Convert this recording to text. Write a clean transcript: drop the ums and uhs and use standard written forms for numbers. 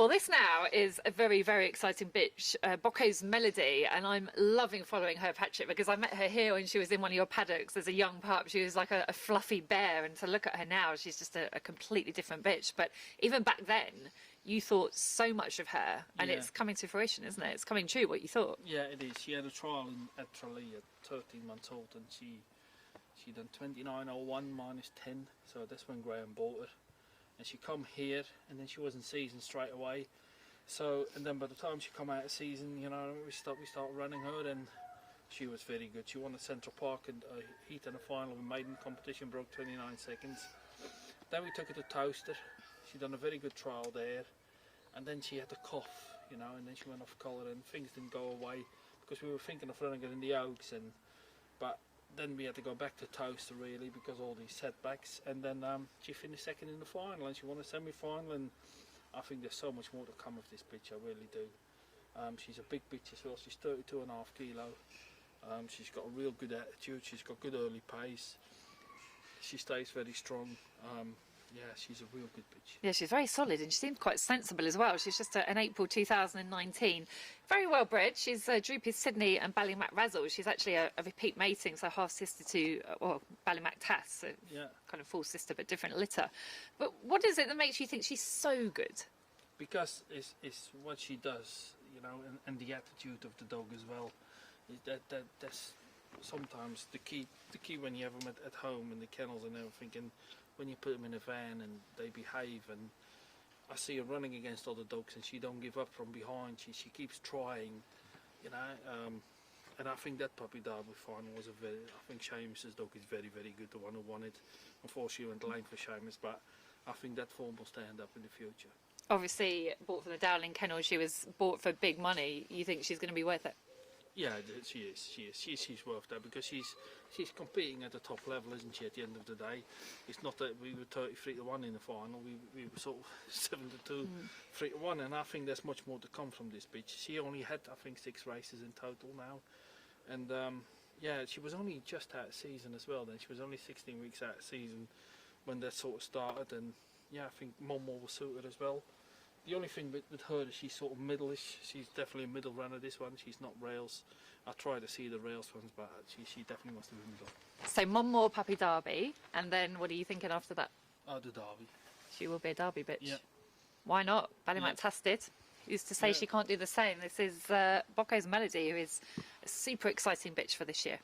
Well, this now is a very, very exciting bitch, Bockos Melody, and I'm loving following her, Patrick, because I met her here when she was in one of your paddocks as a young pup. She was like a fluffy bear, and to look at her now, she's just a completely different bitch. But even back then, you thought so much of her, and Yeah. it's coming to fruition, isn't it? It's coming true what you thought. Yeah, it is. She had a trial at Tralee at 13 months old, and she done 29.01 minus 10, so that's when Graham bought her. And she come here, and then she wasn't seasoned straight away. So, and then by the time she come out of season, you know, we start running her, and she was very good. She won at Central Park and a heat and a final of a maiden competition, broke 29 seconds. Then we took her to Toaster. She done a very good trial there, and then she had a cough, you know, and then she went off colour, and things didn't go away because we were thinking of running her in the Oaks, but then we had to go back to Toaster really because all these setbacks, and then she finished second in the final and she won a semi-final, and I think there's so much more to come of this bitch, I really do. She's a big bitch as well. She's 32.5 kilo. She's got a real good attitude, she's got good early pace, she stays very strong. Yeah, she's a real good bitch. Yeah, she's very solid, and she seemed quite sensible as well. She's just an April 2019. Very well bred. She's Droopy Sydney and Ballymac Razzle. She's actually a repeat mating, so half sister to Ballymac Tass, so Yeah. kind of full sister but different litter. But what is it that makes you think she's so good? Because it's what she does, you know, and the attitude of the dog as well. That's sometimes the key when you have them at home in the kennels and everything, and when you put them in a van and they behave, and I see her running against other dogs and she don't give up from behind, she keeps trying, you know, and I think that Puppy Derby final was I think Seamus's dog is very, very good, the one who won it. Unfortunately went lame for Seamus, but I think that form will stand up in the future. Obviously bought from the Dowling Kennel, she was bought for big money. You think she's going to be worth it? Yeah, she is. She's worth that because she's competing at the top level, isn't she? At the end of the day, it's not that we were 33-1 in the final. We were sort of 7-2, 3-1, and I think there's much more to come from this bitch. She only had, I think, 6 races in total now, and yeah, she was only just out of season as well. Then she was only 16 weeks out of season when that sort of started, and yeah, I think Momo will suit her as well. The only thing with her is she's sort of middle-ish. She's definitely a middle runner, this one. She's not rails. I try to see the rails ones, but she definitely wants to be middle. So one more Puppy Derby, and then what are you thinking after that? Oh, the Derby. She will be a Derby bitch. Yeah. Why not? Ballymac Tass did. Used to say she can't do the same. This is Bockos Melody, who is a super exciting bitch for this year.